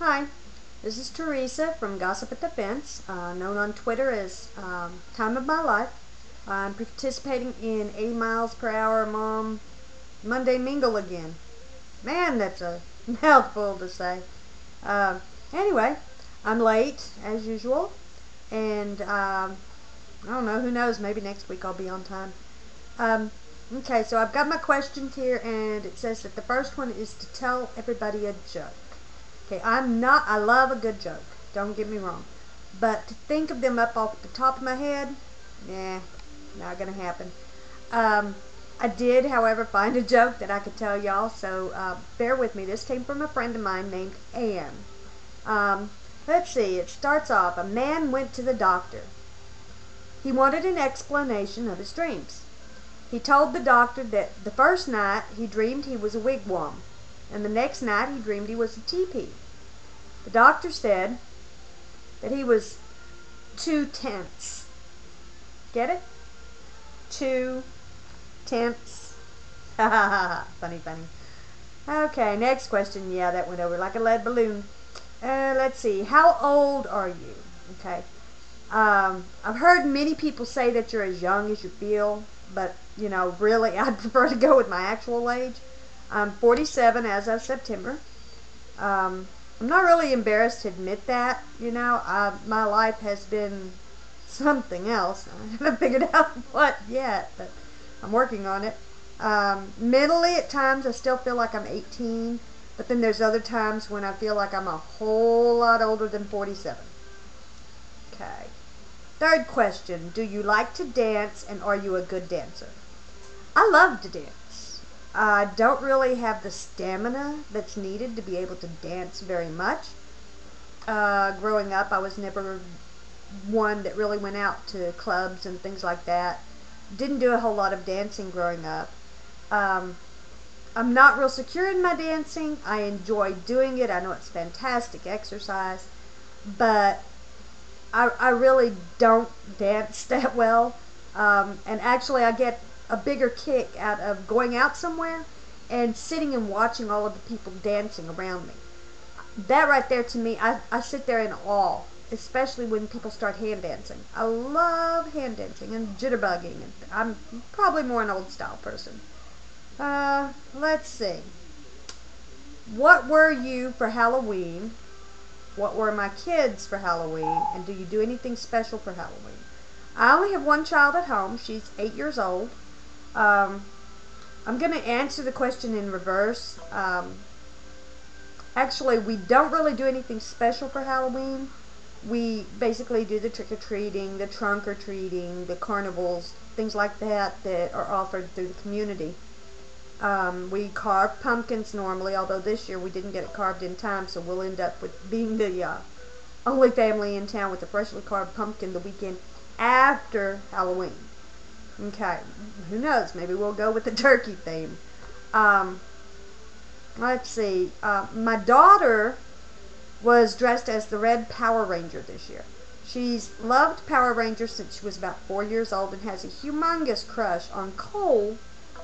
Hi, this is Teresa from Gossip at the Fence, known on Twitter as Time of My Life. I'm participating in 80 miles per hour Mom Monday Mingle again. Man, that's a mouthful to say. Anyway, I'm late as usual, and I don't know, who knows, maybe next week I'll be on time. Okay, so I've got my questions here, and it says that the first one is to tell everybody a joke. Okay, I love a good joke, don't get me wrong. But to think of them up off the top of my head, nah, not gonna happen. I did, however, find a joke that I could tell y'all, so bear with me. This came from a friend of mine named Ann. Let's see, it starts off, a man went to the doctor. He wanted an explanation of his dreams. He told the doctor that the first night he dreamed he was a wigwam, and the next night he dreamed he was a teepee. The doctor said that he was 2 tenths. Get it? 2 tenths. Ha ha ha. Funny, funny. Okay, next question. Yeah, that went over like a lead balloon. Let's see. How old are you? Okay. I've heard many people say that you're as young as you feel, but, you know, really, I'd prefer to go with my actual age. I'm 47 as of September. I'm not really embarrassed to admit that, you know. My life has been something else. I haven't figured out what yet, but I'm working on it. Mentally, at times, I still feel like I'm 18, but then there's other times when I feel like I'm a whole lot older than 47. Okay. Third question, do you like to dance, and are you a good dancer? I love to dance. I don't really have the stamina that's needed to be able to dance very much. Growing up, I was never one that really went out to clubs and things like that. Didn't do a whole lot of dancing growing up. I'm not real secure in my dancing. I enjoy doing it. I know it's fantastic exercise, but I really don't dance that well. And actually, I get a bigger kick out of going out somewhere and sitting and watching all of the people dancing around me. That right there, to me, I sit there in awe, especially when people start hand dancing. I love hand dancing and jitterbugging, and I'm probably more an old style person. Let's see. What were you for Halloween? What were my kids for Halloween? And do you do anything special for Halloween? I only have one child at home. She's 8 years old. I'm going to answer the question in reverse. Actually, we don't really do anything special for Halloween. We basically do the trick-or-treating, the trunk-or-treating, the carnivals, things like that that are offered through the community. We carve pumpkins normally, although this year we didn't get it carved in time, so we'll end up with being the only family in town with a freshly carved pumpkin the weekend after Halloween. Okay, who knows? Maybe we'll go with the turkey theme. Let's see. My daughter was dressed as the Red Power Ranger this year. She's loved Power Rangers since she was about 4 years old and has a humongous crush on Cole,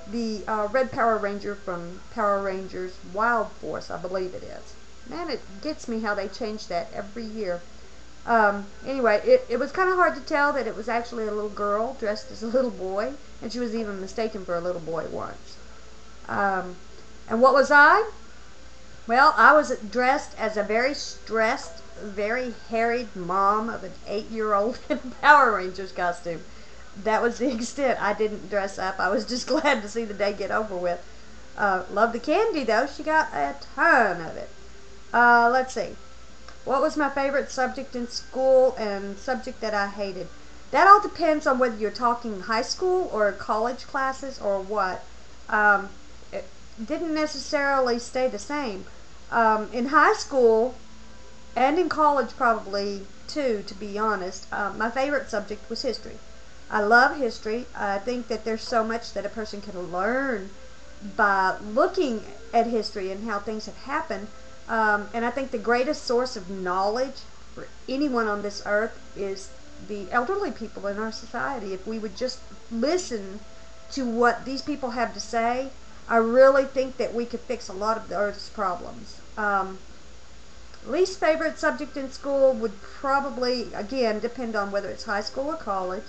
the Red Power Ranger from Power Rangers Wild Force, I believe it is. Man, it gets me how they change that every year. Anyway, it was kind of hard to tell that it was actually a little girl dressed as a little boy, and she was even mistaken for a little boy once. And what was I? Well, I was dressed as a very stressed, very harried mom of an 8-year-old in a Power Rangers costume. That was the extent. I didn't dress up. I was just glad to see the day get over with. Loved the candy, though. She got a ton of it. Let's see. What was my favorite subject in school and subject that I hated? That all depends on whether you're talking high school or college classes or what. It didn't necessarily stay the same. In high school and in college probably too, to be honest, my favorite subject was history. I love history. I think that there's so much that a person can learn by looking at history and how things have happened. And I think the greatest source of knowledge for anyone on this earth is the elderly people in our society. If we would just listen to what these people have to say, I really think that we could fix a lot of the Earth's problems. Least favorite subject in school would probably, again, depend on whether it's high school or college.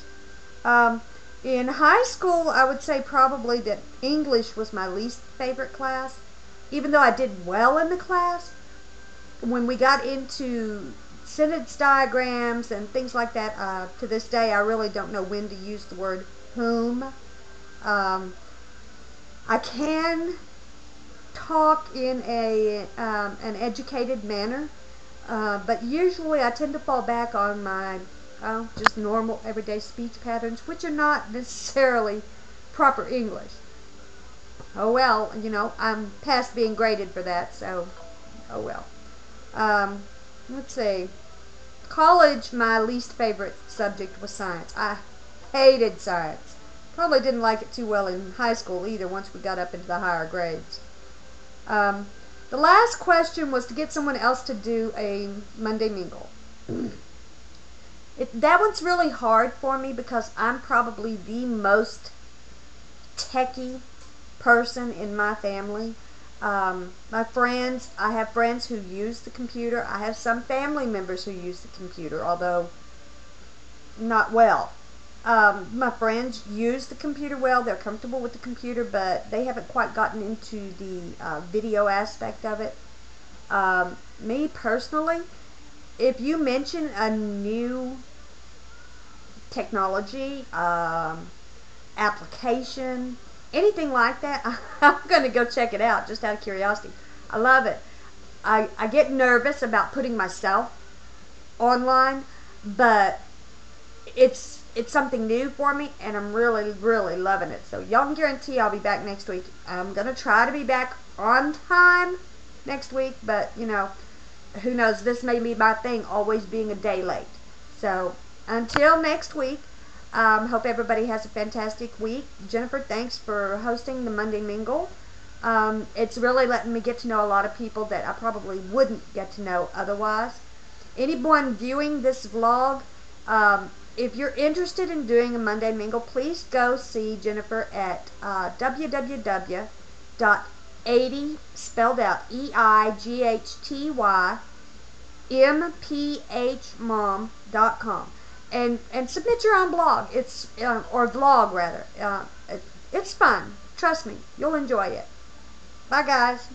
Um, in high school, I would say probably that English was my least favorite class. Even though I did well in the class, when we got into sentence diagrams and things like that, to this day, I really don't know when to use the word whom. I can talk in an educated manner, but usually I tend to fall back on my just normal everyday speech patterns, which are not necessarily proper English. Oh well, you know, I'm past being graded for that, so oh well. Let's see. College, my least favorite subject was science. I hated science. Probably didn't like it too well in high school either once we got up into the higher grades. The last question was to get someone else to do a Monday Mingle. That one's really hard for me because I'm probably the most techie person in my family. My friends, I have friends who use the computer. I have some family members who use the computer, although not well. My friends use the computer well. They're comfortable with the computer, but they haven't quite gotten into the video aspect of it. Me personally, if you mention a new technology, application, anything like that, I'm going to go check it out just out of curiosity. I love it. I get nervous about putting myself online, but it's something new for me, and I'm really, really loving it. So y'all can guarantee I'll be back next week. I'm going to try to be back on time next week, but, you know, who knows? This may be my thing, always being a day late. So until next week, hope everybody has a fantastic week. Jennifer, thanks for hosting the Monday Mingle. It's really letting me get to know a lot of people that I probably wouldn't get to know otherwise. Anyone viewing this vlog, if you're interested in doing a Monday Mingle, please go see Jennifer at www.80, spelled out EIGHTY, mphmom.com, and submit your own blog. It's or vlog rather. It's fun. Trust me, you'll enjoy it. Bye guys.